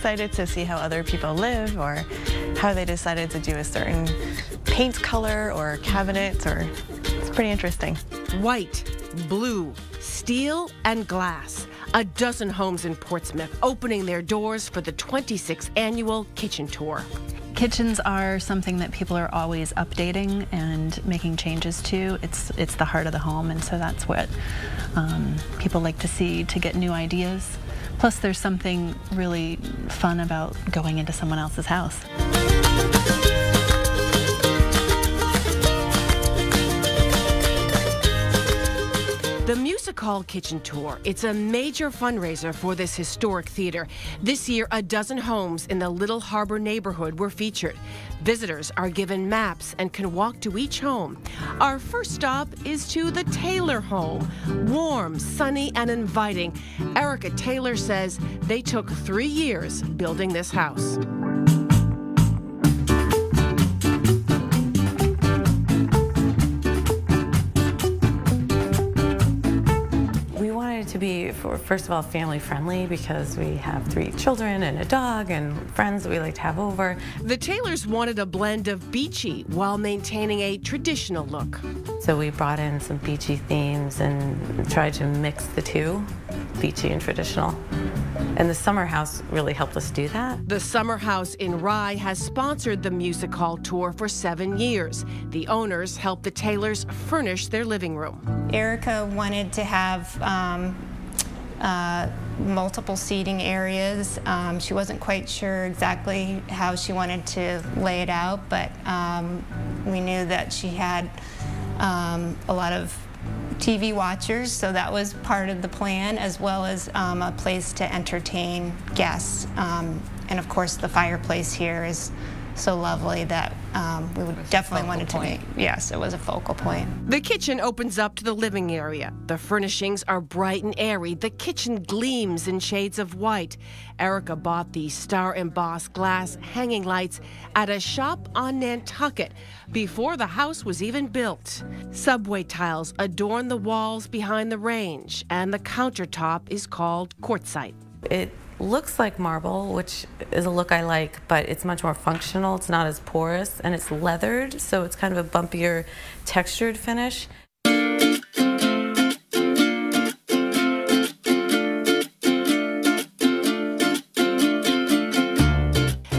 excited to see how other people live or how they decided to do a certain paint color or cabinet, or it's pretty interesting. White, blue, steel, and glass. A dozen homes in Portsmouth opening their doors for the 26th annual Kitchen Tour. Kitchens are something that people are always updating and making changes to. It's the heart of the home, and so that's what people like to see, to get new ideas. Plus, there's something really fun about going into someone else's house. The Music Hall Kitchen Tour, it's a major fundraiser for this historic theater. This year, a dozen homes in the Little Harbor neighborhood were featured. Visitors are given maps and can walk to each home. Our first stop is to the Taylor home. Warm, sunny, and inviting. Erica Taylor says they took 3 years building this house. To be, first of all, family friendly, because we have 3 children and a dog and friends that we like to have over. The Taylors wanted a blend of beachy while maintaining a traditional look. So we brought in some beachy themes and tried to mix the two, beachy and traditional. And the Summer House really helped us do that. The Summer House in Rye has sponsored the Music Hall Tour for 7 years. The owners helped the Taylors furnish their living room. Erica wanted to have multiple seating areas. She wasn't quite sure exactly how she wanted to lay it out, but we knew that she had a lot of TV watchers, so that was part of the plan, as well as a place to entertain guests. And of course, the fireplace here is so lovely that we would definitely wanted to make. Yes, it was a focal point. The kitchen opens up to the living area. The furnishings are bright and airy. The kitchen gleams in shades of white. Erica bought the star-embossed glass hanging lights at a shop on Nantucket before the house was even built. Subway tiles adorn the walls behind the range, and the countertop is called quartzite. It looks like marble, which is a look I like, but it's much more functional. It's not as porous, and it's leathered, so it's kind of a bumpier, textured finish.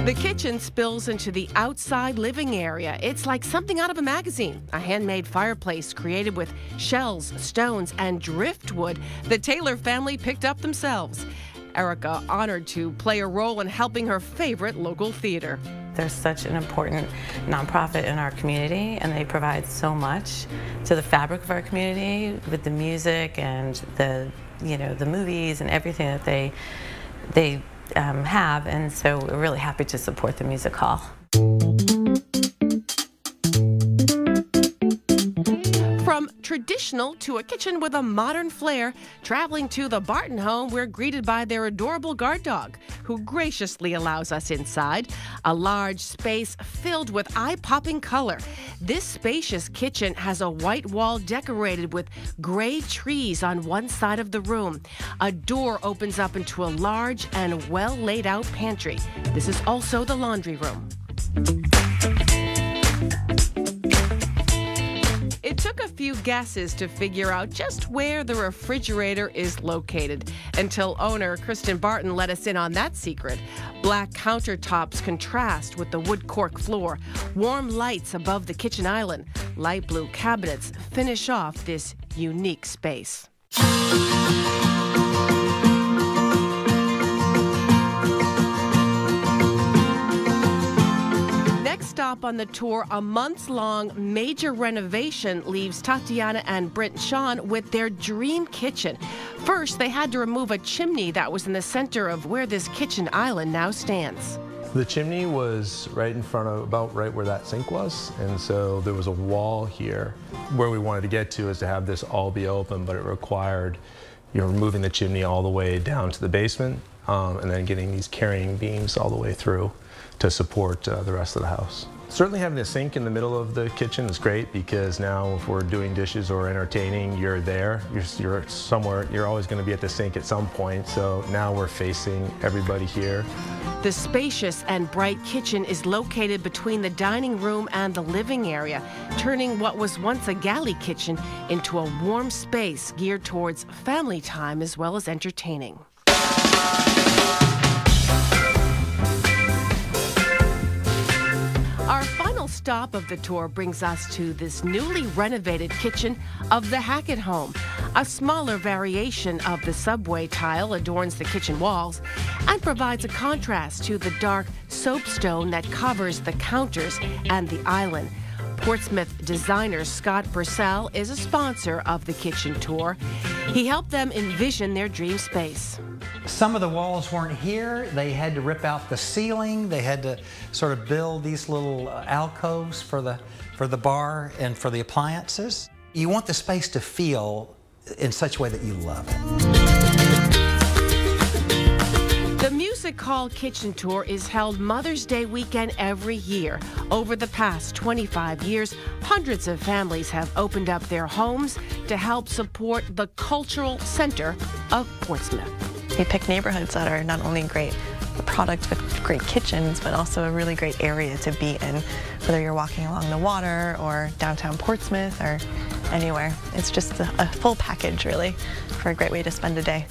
The kitchen spills into the outside living area. It's like something out of a magazine. A handmade fireplace created with shells, stones, and driftwood the Taylor family picked up themselves. Erica honored to play a role in helping her favorite local theater. They're such an important nonprofit in our community, and they provide so much to the fabric of our community with the music and the movies and everything that they have, and so we're really happy to support the Music Hall. From traditional to a kitchen with a modern flair, traveling to the Barton home, we're greeted by their adorable guard dog, who graciously allows us inside. A large space filled with eye-popping color. This spacious kitchen has a white wall decorated with gray trees on one side of the room. A door opens up into a large and well-laid-out pantry. This is also the laundry room. It took a few guesses to figure out just where the refrigerator is located, until owner Kristen Barton let us in on that secret. Black countertops contrast with the wood cork floor. Warm lights above the kitchen island. Light blue cabinets finish off this unique space. Stop on the tour, a months-long major renovation leaves Tatiana and Brent Sean with their dream kitchen. First, they had to remove a chimney that was in the center of where this kitchen island now stands. The chimney was right in front of, about right where that sink was, and so there was a wall here. Where we wanted to get to is to have this all be open, but it required removing the chimney all the way down to the basement, and then getting these carrying beams all the way through to support the rest of the house. Certainly having a sink in the middle of the kitchen is great, because now if we're doing dishes or entertaining, you're there, you're somewhere, you're always going to be at the sink at some point, so now we're facing everybody here. The spacious and bright kitchen is located between the dining room and the living area, turning what was once a galley kitchen into a warm space geared towards family time as well as entertaining. Our final stop of the tour brings us to this newly renovated kitchen of the Hackett home. A smaller variation of the subway tile adorns the kitchen walls and provides a contrast to the dark soapstone that covers the counters and the island. Portsmouth designer Scott Purcell is a sponsor of the kitchen tour. He helped them envision their dream space. Some of the walls weren't here. They had to rip out the ceiling. They had to sort of build these little alcoves for the bar and for the appliances. You want the space to feel in such a way that you love it. The Music Hall Kitchen Tour is held Mother's Day weekend every year. Over the past 25 years, hundreds of families have opened up their homes to help support the cultural center of Portsmouth. We pick neighborhoods that are not only great products with great kitchens, but also a really great area to be in, whether you're walking along the water or downtown Portsmouth or anywhere. It's just a full package, really, for a great way to spend a day.